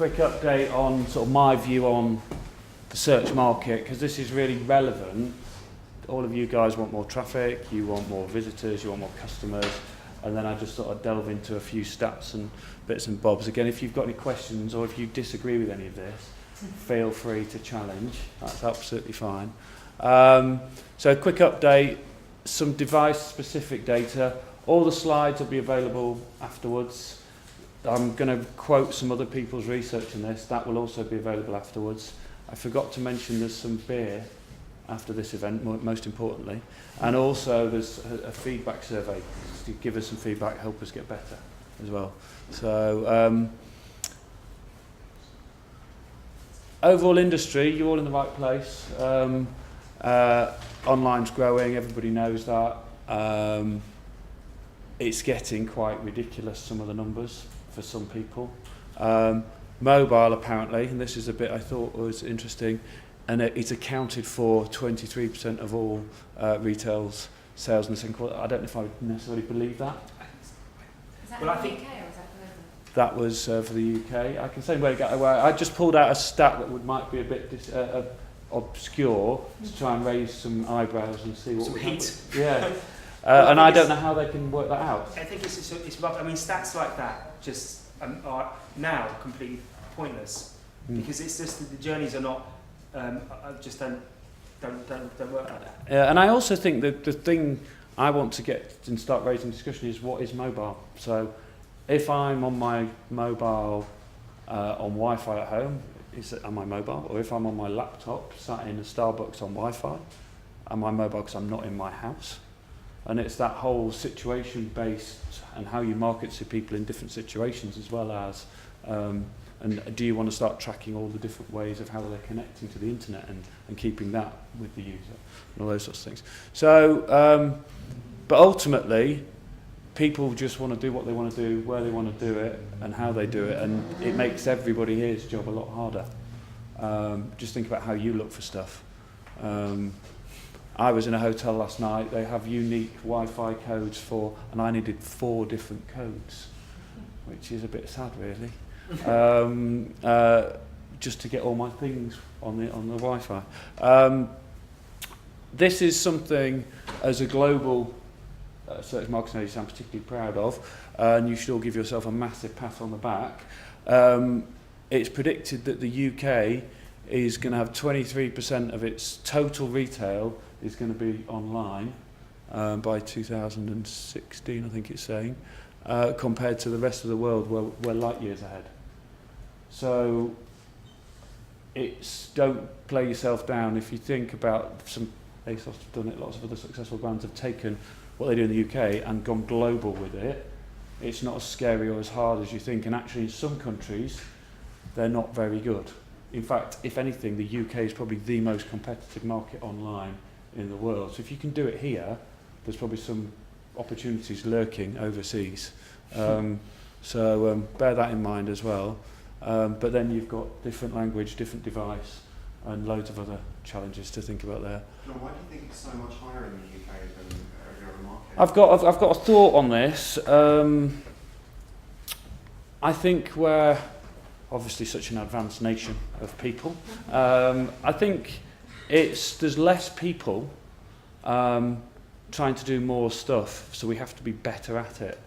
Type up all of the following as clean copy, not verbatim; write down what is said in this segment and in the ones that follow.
quick update on sort of my view on the search market, because this is really relevant. All of you guys want more traffic, you want more visitors, you want more customers, and then I just thought I'd delve into a few stats and bits and bobs. Again, if you've got any questions or if you disagree with any of this, feel free to challenge. That's absolutely fine. So a quick update, some device-specific data. All the slides will be available afterwards. I'm going to quote some other people's research on this. That will also be available afterwards. I forgot to mention there's some beer after this event, most importantly. And also there's a feedback survey to give us some feedback, help us get better as well. So overall industry, you're all in the right place. Online's growing, everybody knows that. It's getting quite ridiculous, some of the numbers for some people. Mobile apparently, and this is a bit I thought was interesting, and it's accounted for 23% of all retail's sales in the second quarter. I don't know if I would necessarily believe that. Is that for the UK or is that global? That was for the UK. I can say where I just pulled out a stat that might be a bit obscure to try and raise some eyebrows and see what some would heat. happen. Yeah. And I don't know how they can work that out. I think it's rough. I mean, stats like that just are now completely pointless because it's just the journeys are not just don't work like that. And I also think that the thing I want to get and start raising discussion is what is mobile. So if I'm on my mobile on Wi-Fi at home, am I mobile? Or if I'm on my laptop sat in a Starbucks on Wi-Fi, am I mobile because I'm not in my house? And it's that whole situation-based and how you market to people in different situations, as well as and do you want to start tracking all the different ways of how they're connecting to the internet and keeping that with the user and all those sorts of things. So, but ultimately, people just want to do what they want to do, where they want to do it, and how they do it, and it makes everybody here's job a lot harder. Just think about how you look for stuff. I was in a hotel last night. They have unique Wi-Fi codes for, and I needed 4 different codes, which is a bit sad, really. Just to get all my things on the Wi-Fi. This is something as a global search marketing agency I'm particularly proud of, and you should all give yourself a massive pat on the back. It's predicted that the UK is going to have 23% of its total retail is going to be online by 2016, I think it's saying, compared to the rest of the world where we're light years ahead. So don't play yourself down. If you think about some, ASOS have done it, lots of other successful brands have taken what they do in the UK and gone global with it. It's not as scary or as hard as you think, and actually in some countries they're not very good. In fact, if anything, the UK is probably the most competitive market online in the world. So if you can do it here, there's probably some opportunities lurking overseas. So bear that in mind as well. But then you've got different language, different device, and loads of other challenges to think about there. John, why do you think it's so much higher in the UK than every other market? I've got a thought on this. I think we're obviously such an advanced nation of people. I think there's less people trying to do more stuff, so we have to be better at it.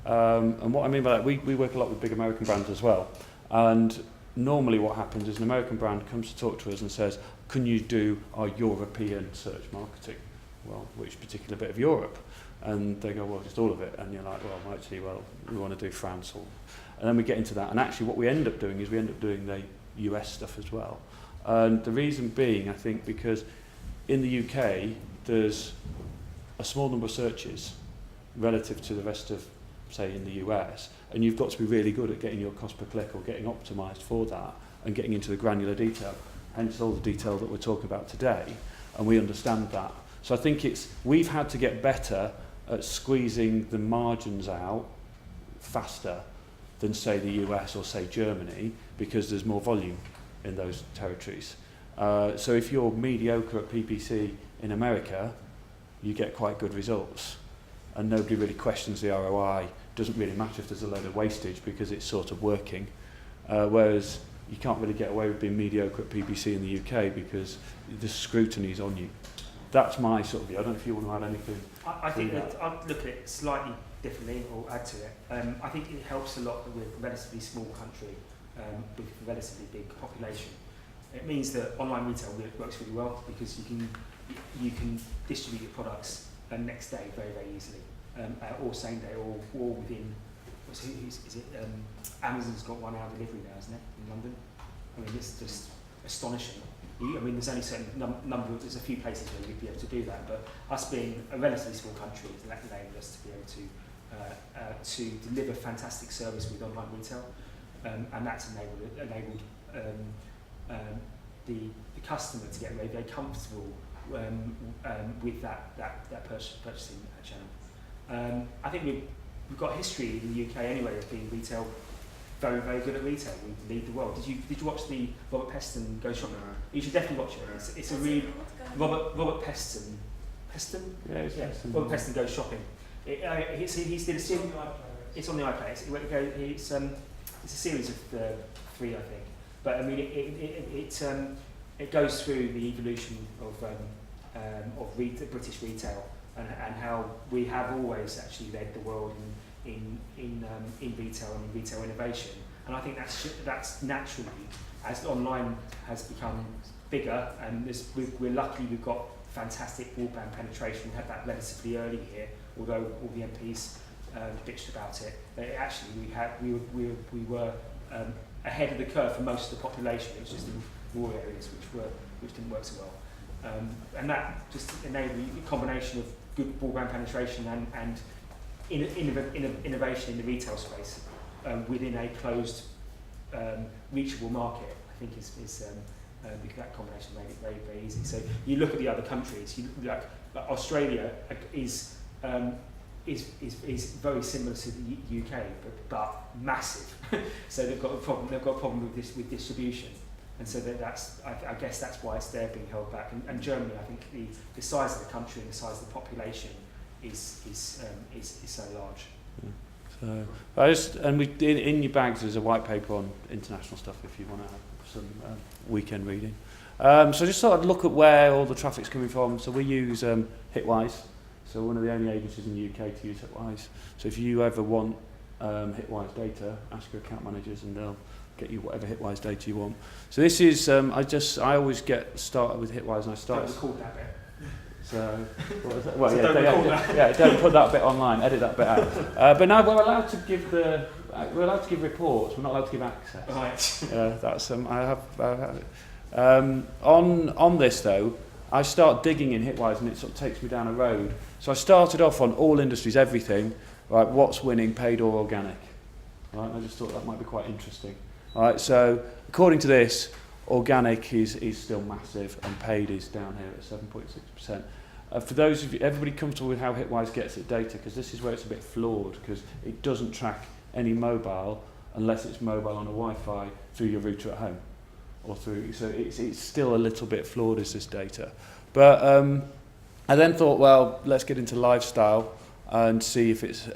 And what I mean by that, we work a lot with big American brands as well. And normally what happens is an American brand comes to talk to us and says, can you do our European search marketing? Well, which particular bit of Europe? And they go, well, just all of it. And you're like, well, actually, we want to do France. And then we get into that. And actually what we end up doing is we end up doing the US stuff as well. And the reason being, I think, because in the UK, there's a small number of searches relative to the rest of, say, in the US, and you've got to be really good at getting your cost per click or getting optimized for that and getting into the granular detail, hence all the detail that we're talking about today, and we understand that. So I think we've had to get better at squeezing the margins out faster than, say, the US or, say, Germany, because there's more volume in those territories. So if you're mediocre at PPC in America, you get quite good results. And nobody really questions the ROI. Doesn't really matter if there's a load of wastage because it's sort of working. whereas you can't really get away with being mediocre at PPC in the UK because the scrutiny is on you. That's my sort of view. I don't know if you want to add anything. I think that I'd look at it slightly differently or add to it. I think it helps a lot with a relatively small country with a relatively big population. It means that online retail works really well because you can distribute your products next day very, very easily, or same day, or within. Is it Amazon's got 1 hour delivery now, isn't it, in London? I mean, it's just astonishing. I mean, there's only a certain there's a few places where you'd be able to do that, but us being a relatively small country has enabled us to be able to deliver fantastic service with online retail, and that's enabled the customer to get very, very comfortable with that purchasing channel. I think we've got history in the UK anyway of being retail very, very good at retail. We lead the world. Did you watch the Robert Peston Go Shopping? No. You should definitely watch it. It's a really Robert Peston. Yeah, Peston. Robert Peston Goes Shopping. He's did a series. It's on the iPlayer. It's a series of 3, I think. But I mean, it goes through the evolution of British retail and how we have always actually led the world in retail and in retail innovation. And I think that's naturally, as online has become bigger, and we're lucky we've got fantastic broadband penetration. We had that relatively early here, although all the MPs bitched about it. Actually, we were ahead of the curve for most of the population. It was just in rural areas which didn't work so well, and that just enabled a combination of good broadband penetration and innovation in the retail space within a closed, reachable market. I think is because that combination made it very, very easy. So you look at the other countries. Like Australia is very similar to the UK, but massive. So they've got a problem. They've got a problem with distribution, and so I guess that's why it's there being held back. And Germany, I think the size of the country and the size of the population is so large. So in your bags there's a white paper on international stuff if you want to have some weekend reading. So I just thought I'd look at where all the traffic's coming from. So we use Hitwise. So one of the only agencies in the UK to use Hitwise. So if you ever want Hitwise data, ask your account managers and they'll get you whatever Hitwise data you want. So this is I always get started with Hitwise and I start. Don't record that bit. So, what was that? Well, So yeah, don't put that bit online. Edit that bit out. But now we're allowed to give reports. We're not allowed to give access. Right. That's on this though. I start digging in Hitwise and it sort of takes me down a road. So I started off on all industries, everything. Right, what's winning, paid or organic? Right, I just thought that might be quite interesting. Right, so according to this, organic is still massive and paid is down here at 7.6%. For those of you, everybody comfortable with how Hitwise gets its data, because this is where it's a bit flawed, because it doesn't track any mobile unless it's mobile on a Wi-Fi through your router at home, or through. So it's still a little bit flawed as this data. But I then thought, well, let's get into lifestyle and see if it's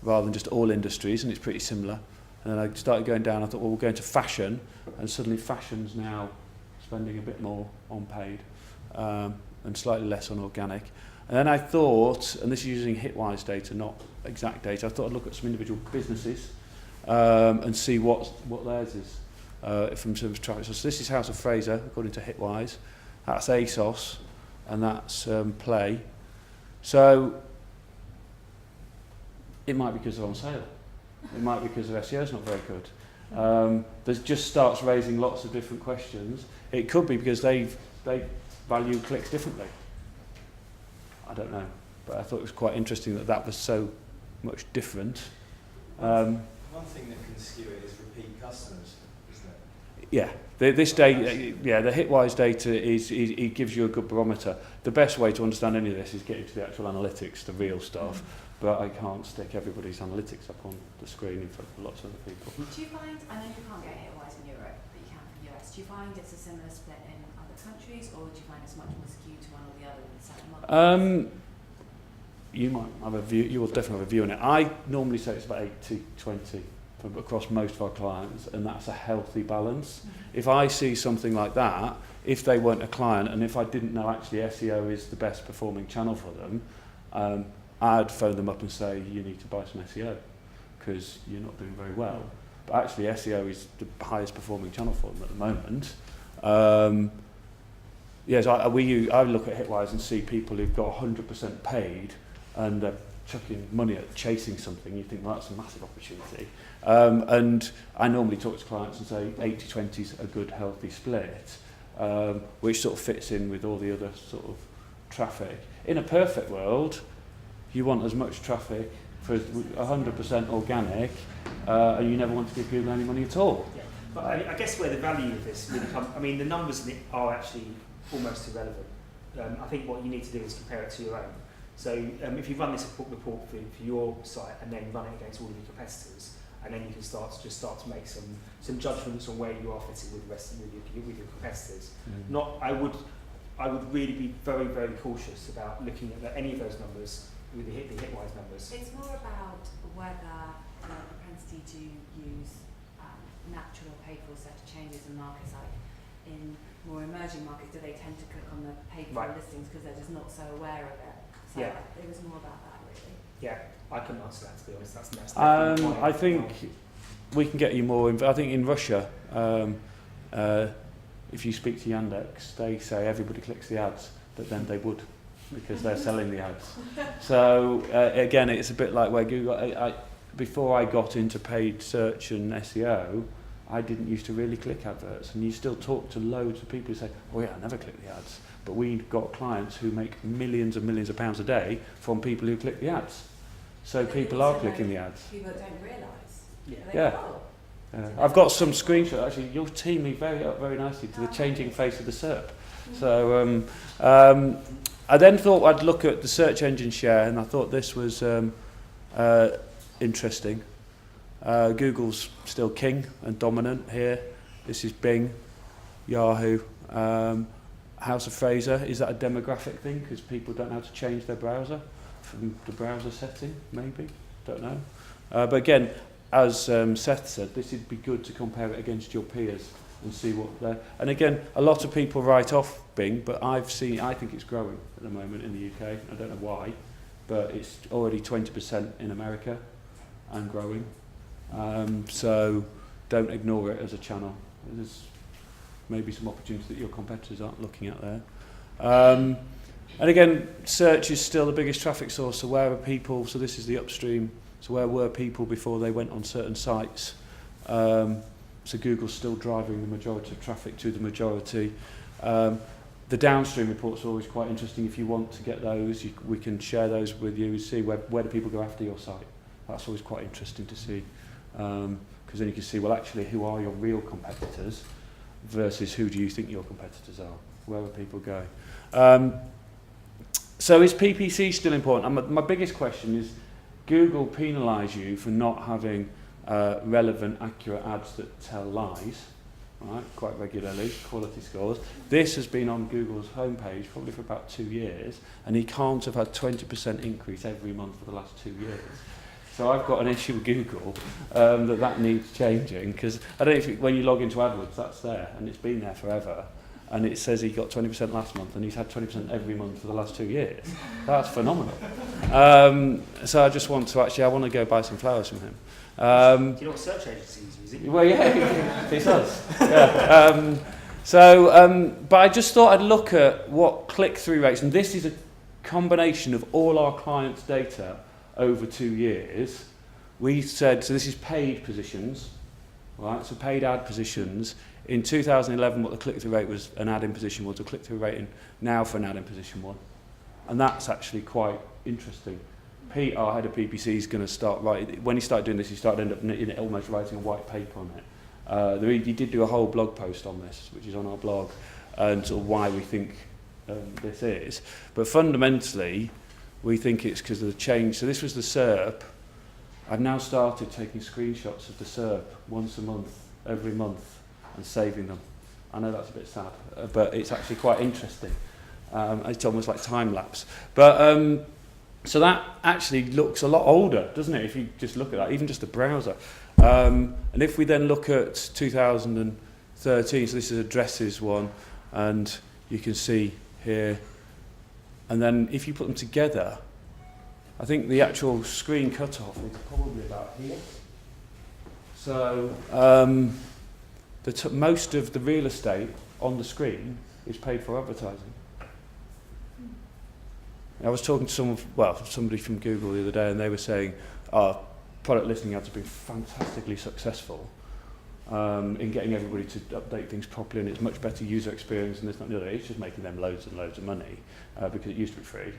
rather than just all industries, and it's pretty similar. And then I started going down. I thought, well, we'll go into fashion, and suddenly fashion's now spending a bit more on paid and slightly less on organic. And then I thought, and this is using Hitwise data, not exact data, I thought I'd look at some individual businesses and see what theirs is from service traffic. So this is House of Fraser, according to Hitwise. That's ASOS, and that's Play. So it might be because they're on sale. It might be because their SEO is not very good. That just starts raising lots of different questions. It could be because they value clicks differently. I don't know, but I thought it was quite interesting that was so much different. One thing that can skew it is repeat customers, isn't it? Yeah, this data, the Hitwise data it gives you a good barometer. The best way to understand any of this is get into the actual analytics, the real stuff. But I can't stick everybody's analytics up on the screen in front of lots of other people. Do you find, I know you can't get Hitwise in Europe, but you can from the US, do you find it's a similar split in other countries, or do you find it's much more skewed to one or the other in certain models? You might have a view, you will definitely have a view on it. I normally say it's about 80-20 across most of our clients, and that's a healthy balance. If I see something like that, if they weren't a client and if I didn't know actually SEO is the best performing channel for them, I'd phone them up and say, you need to buy some SEO because you're not doing very well. But actually SEO is the highest performing channel for them at the moment. Yes, I look at Hitwise and see people who've got 100% paid and they're chucking money at chasing something. You think, well, that's a massive opportunity. And I normally talk to clients and say 80-20 is a good, healthy split, which sort of fits in with all the other sort of traffic. In a perfect world, you want as much traffic for 100% organic, and you never want to give Google any money at all. Yeah. But I guess where the value of this really comes, I mean, the numbers in it are actually almost irrelevant. I think what you need to do is compare it to your own. So if you run this report for your site and then run it against all of your competitors, and then you can start to make some judgments on where you are fitting with the rest of with your competitors. I would really be very, very cautious about looking at any of those numbers with the Hitwise numbers. It's more about whether the propensity to use natural or paid for search changes in markets, like in more emerging markets, do they tend to click on the paid for listings because they're just not so aware of it? So it was more about that, really. Yeah, I couldn't answer that, to be honest. That's I think we can get you more. I think in Russia, if you speak to Yandex, they say everybody clicks the ads, but then they would, because they're selling the ads. So again, it's a bit like where Google. Before I got into paid search and SEO, I didn't used to really click adverts, and you still talk to loads of people who say, "Oh yeah, I never click the ads." But we've got clients who make millions and millions of pounds a day from people who click the ads. So But people also are clicking the ads. People don't realise. Yeah. I've got some screenshots. Actually, you'll tee me very nicely to the changing face of the SERP. So I then thought I'd look at the search engine share, and I thought this was interesting. Google's still king and dominant here. This is Bing, Yahoo, House of Fraser. Is that a demographic thing because people don't know how to change their browser from the browser setting? Maybe, don't know. But again, as Seth said, this would be good to compare it against your peers and see what they're. And again, a lot of people write off Bing, but I think it's growing at the moment in the UK. I don't know why, but it's already 20% in America and growing. So don't ignore it as a channel. There's maybe some opportunities that your competitors aren't looking at there. And again, search is still the biggest traffic source. So where are people? So this is the upstream. So where were people before they went on certain sites? So Google's still driving the majority of traffic to the majority. The downstream reports are always quite interesting. If you want to get those, we can share those with you. See where do people go after your site. That's always quite interesting to see. Because then you can see, well, actually, who are your real competitors versus who do you think your competitors are? Where are people going? So is PPC still important? And my biggest question is, Google penalise you for not having relevant, accurate ads that tell lies, right? Quite regularly, quality scores. This has been on Google's homepage probably for about 2 years, and he can't have had 20% increase every month for the last 2 years. So I've got an issue with Google that needs changing, because I don't know if when you log into AdWords, that's there, and it's been there forever, and it says he got 20% last month, and he's had 20% every month for the last 2 years. That's phenomenal. So I just want to I want to go buy some flowers from him. Do you know what search agency he's using? Well, yeah, it's us. Yeah. But I just thought I'd look at what click-through rates, and this is a combination of all our clients' data over 2 years. We said, so this is paid positions, right? So paid ad positions. In 2011, what the click-through rate was, an ad in position was, the click-through rate now for an ad in position 1. And that's actually quite interesting. Pete, our head of PPC, is going to start writing. When he started doing this, he started almost writing a white paper on it. He did do a whole blog post on this, which is on our blog, and sort of why we think this is. But fundamentally, we think it's because of the change. So this was the SERP. I've now started taking screenshots of the SERP once a month, every month, and saving them. I know that's a bit sad, but it's actually quite interesting. It's almost like time lapse. But so that actually looks a lot older, doesn't it, if you just look at that, even just the browser. And if we then look at 2013, so this is addresses one, and you can see here, and then if you put them together, I think the actual screen cutoff is probably about here. So most of the real estate on the screen is paid for advertising. I was talking to somebody from Google the other day, and they were saying, product listing ads have been fantastically successful in getting everybody to update things properly, and it's much better user experience and this, that, and the other. It's just making them loads and loads of money because it used to be free,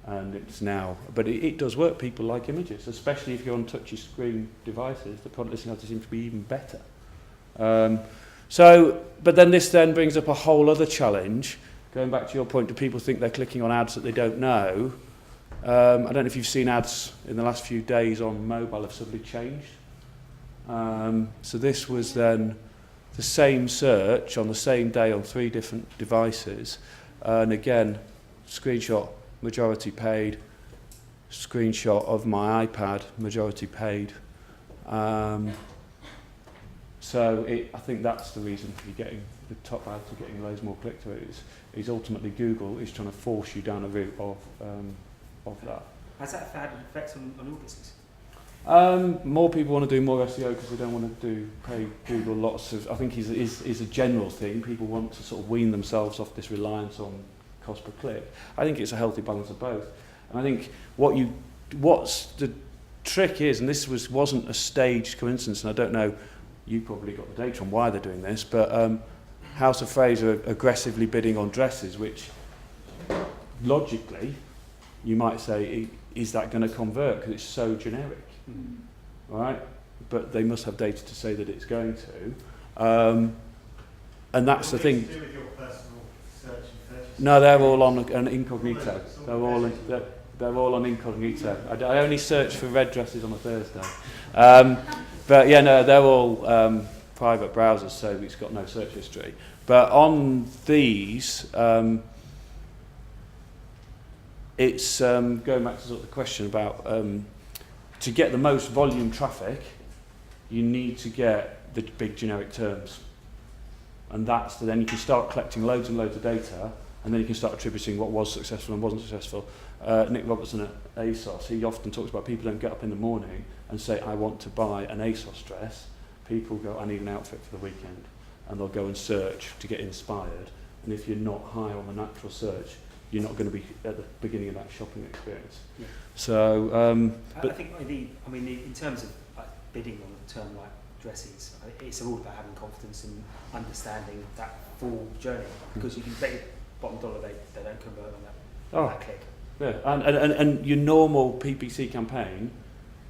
and it's now. But it does work. People like images, especially if you're on touchy screen devices. The product listing ads seem to be even better. But then this then brings up a whole other challenge. Going back to your point, do people think they're clicking on ads that they don't know? I don't know if you've seen ads in the last few days on mobile have suddenly changed. So this was then the same search on the same day on 3 different devices. And again, screenshot, majority paid. Screenshot of my iPad, majority paid. So I think that's the reason you're getting the top ads are getting loads more click-throughs. Is ultimately Google is trying to force you down a route of that. Has that had an effect on your business? More people want to do more SEO because they don't want to pay Google lots of. I think is a general thing. People want to sort of wean themselves off this reliance on cost per click. I think it's a healthy balance of both. And I think what's the trick is, and this wasn't a staged coincidence, and I don't know. You probably got the data on why they're doing this, but House of Fraser are aggressively bidding on dresses, which logically you might say, is that going to convert because it's so generic, right? But they must have data to say that it's going to, and that's the thing. To do with your personal search and purchase? No, they're all on an incognito. They're all on incognito. I only search for red dresses on a Thursday. But yeah, no, they're all private browsers, so it's got no search history. But on these, it's going back to sort of the question about to get the most volume traffic, you need to get the big generic terms, and then you can start collecting loads and loads of data, and then you can start attributing what was successful and wasn't successful. Nick Robertson at ASOS, he often talks about people don't get up in the morning and say, I want to buy an ASOS dress. People go, I need an outfit for the weekend. And they'll go and search to get inspired. And if you're not high on the natural search, you're not going to be at the beginning of that shopping experience. Yeah. So, I think in terms of bidding on a term like dresses, it's all about having confidence and understanding that full journey, because you can bet your bottom dollar they don't convert on that click. Yeah, and your normal PPC campaign,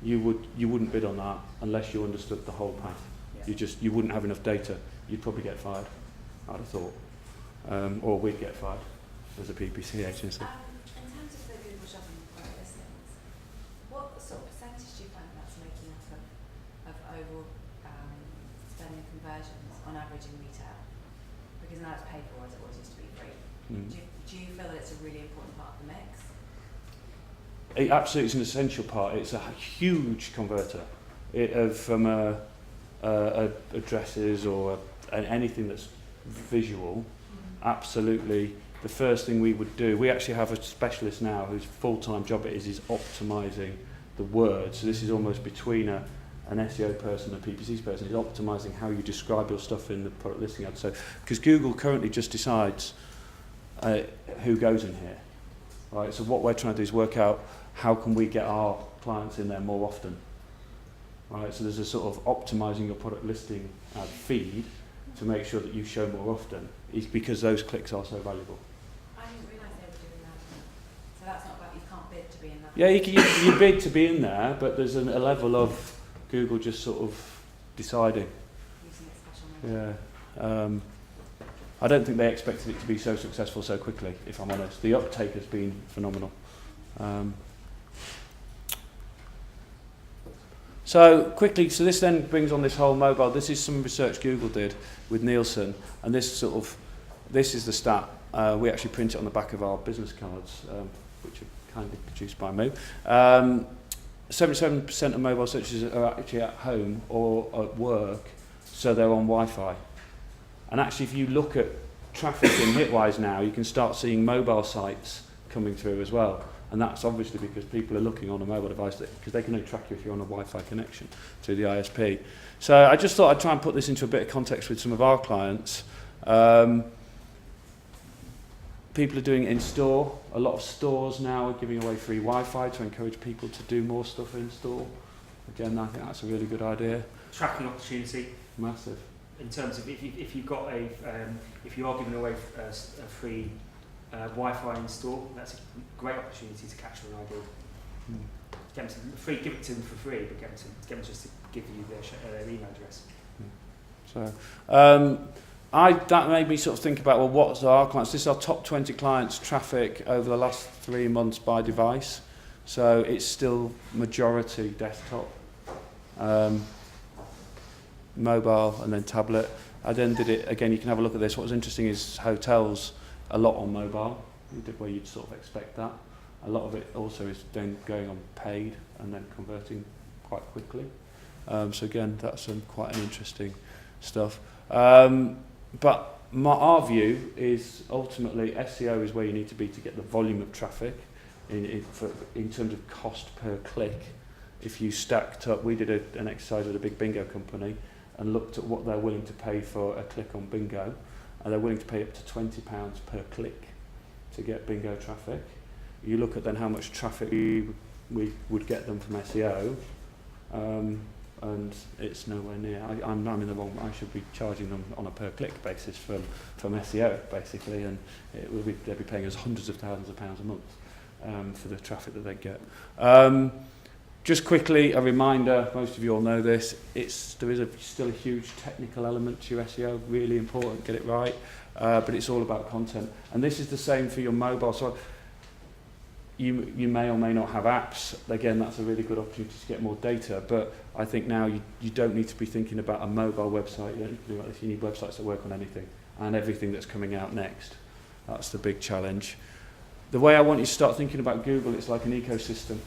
you wouldn't bid on that unless you understood the whole path. Yeah. You wouldn't have enough data. You'd probably get fired, I'd have thought, or we'd get fired as a PPC agency. In terms of the Google Shopping product listings, what sort of percentage do you find that's making up of overall spending conversions on average in retail? Because now it's paid for, as it always used to be free. Do you feel that it's a really important part of the mix? It absolutely is an essential part. It's a huge converter from addresses or anything that's visual. Absolutely, the first thing we would do. We actually have a specialist now whose full-time job it is optimising the words. So this is almost between an SEO person and a PPC person. Is optimising how you describe your stuff in the product listing ad. So because Google currently just decides who goes in here. Right, so what we're trying to do is work out how can we get our clients in there more often. Right, so there's a sort of optimising your product listing ad feed to make sure that you show more often, is because those clicks are so valuable. I didn't realise they were doing that. So that's not about, you can't bid to be in that. Yeah, you bid to be in there, but there's a level of Google just sort of deciding. Using it special mode. Yeah. I don't think they expected it to be so successful so quickly, if I'm honest. The uptake has been phenomenal. So quickly, so this then brings on this whole mobile. This is some research Google did with Nielsen, and this is the stat. We actually print it on the back of our business cards, which are kindly produced by me. 77% of mobile searches are actually at home or at work, so they're on Wi-Fi. And actually, if you look at traffic in Hitwise now, you can start seeing mobile sites coming through as well. And that's obviously because people are looking on a mobile device, because they can only track you if you're on a Wi-Fi connection through the ISP. So I just thought I'd try and put this into a bit of context with some of our clients. People are doing it in store. A lot of stores now are giving away free Wi-Fi to encourage people to do more stuff in store. Again, I think that's a really good idea. Tracking opportunity. Massive. In terms of if you've got if you are giving away a free Wi-Fi in store, that's a great opportunity to capture an idea. Get them to give it to them for free, but get them just to give you their email address. So that made me sort of think about, well, what's our clients? This is our top 20 clients' traffic over the last 3 months by device. So it's still majority desktop, mobile, and then tablet. I then did it again. You can have a look at this. What was interesting is hotels, a lot on mobile, where you'd sort of expect that. A lot of it also is then going on paid and then converting quite quickly. So again, that's quite an interesting stuff. But our view is ultimately SEO is where you need to be to get the volume of traffic in terms of cost per click. If you stacked up, we did an exercise with a big bingo company and looked at what they're willing to pay for a click on bingo, and they're willing to pay up to £20 per click to get bingo traffic. You look at then how much traffic we would get them from SEO, and it's nowhere near. I'm in the wrong. I should be charging them on a per click basis from SEO basically, and they'd be paying us hundreds of thousands of pounds a month for the traffic that they get. Just quickly, a reminder, most of you all know this, there is still a huge technical element to your SEO, really important, get it right, but it's all about content. And this is the same for your mobile. So you may or may not have apps. Again, that's a really good opportunity to get more data, but I think now you don't need to be thinking about a mobile website. You don't need to do like this. You need websites that work on anything and everything that's coming out next. That's the big challenge. The way I want you to start thinking about Google, it's like an ecosystem.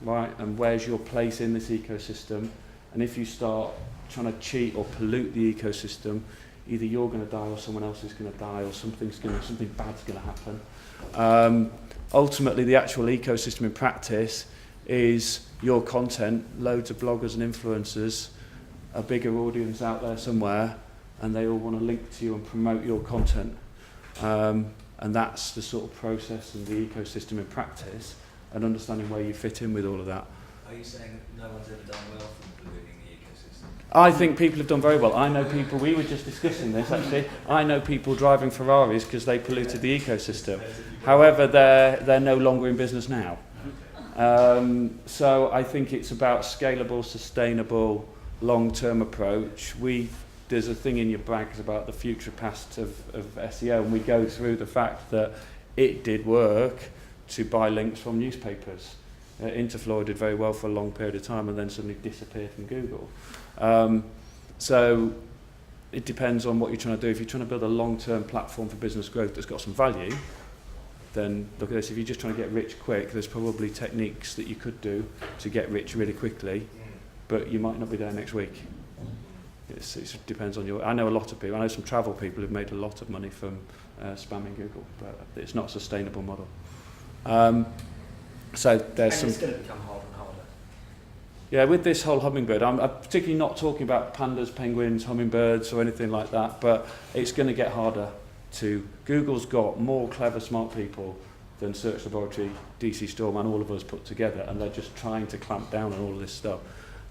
Right, and where's your place in this ecosystem? And if you start trying to cheat or pollute the ecosystem, either you're going to die or someone else is going to die, or something bad's going to happen. Ultimately, the actual ecosystem in practice is your content, loads of bloggers and influencers, a bigger audience out there somewhere, and they all want to link to you and promote your content. And that's the sort of process and the ecosystem in practice, and understanding where you fit in with all of that. Are you saying no one's ever done well from polluting the ecosystem? I think people have done very well. I know people, we were just discussing this actually, I know people driving Ferraris because they polluted the ecosystem. However, they're no longer in business now. So I think it's about scalable, sustainable, long-term approach. There's a thing in your bags about the future past of SEO, and we go through the fact that it did work to buy links from newspapers. Interfloor did very well for a long period of time and then suddenly disappeared from Google. So it depends on what you're trying to do. If you're trying to build a long-term platform for business growth that's got some value, then look at this. If you're just trying to get rich quick, there's probably techniques that you could do to get rich really quickly, but you might not be there next week. It depends on I know a lot of people, I know some travel people who've made a lot of money from spamming Google, but it's not a sustainable model. So there's and it's going to become harder and harder. Yeah, with this whole hummingbird, I'm particularly not talking about pandas, penguins, hummingbirds or anything like that, but it's going to get harder to... Google's got more clever, smart people than Search Laboratory, DC Storm and all of us put together, and they're just trying to clamp down on all of this stuff.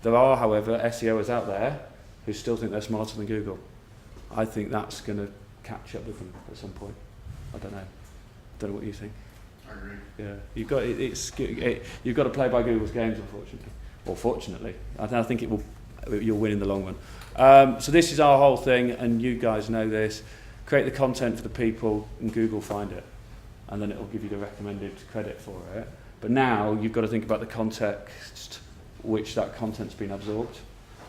There are, however, SEOs out there who still think they're smarter than Google. I think that's going to catch up with them at some point. I don't know what you think. I agree. Yeah, you've got to play by Google's games, unfortunately, or fortunately. I think you'll win in the long run. So this is our whole thing, and you guys know this. Create the content for the people, and Google find it, and then it'll give you the recommended credit for it. But now you've got to think about the context which that content's been absorbed.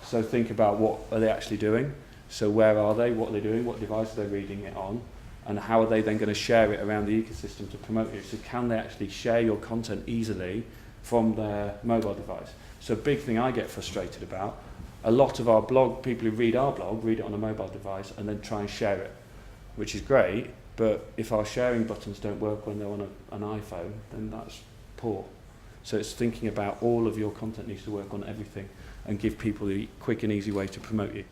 So think about what are they actually doing. So where are they? What are they doing? What device are they reading it on? And how are they then going to share it around the ecosystem to promote it? So can they actually share your content easily from their mobile device. So a big thing I get frustrated about, a lot of our blog, people who read our blog, read it on a mobile device and then try and share it, which is great, but if our sharing buttons don't work when they're on an iPhone, then that's poor. So it's thinking about all of your content needs to work on everything and give people the quick and easy way to promote you.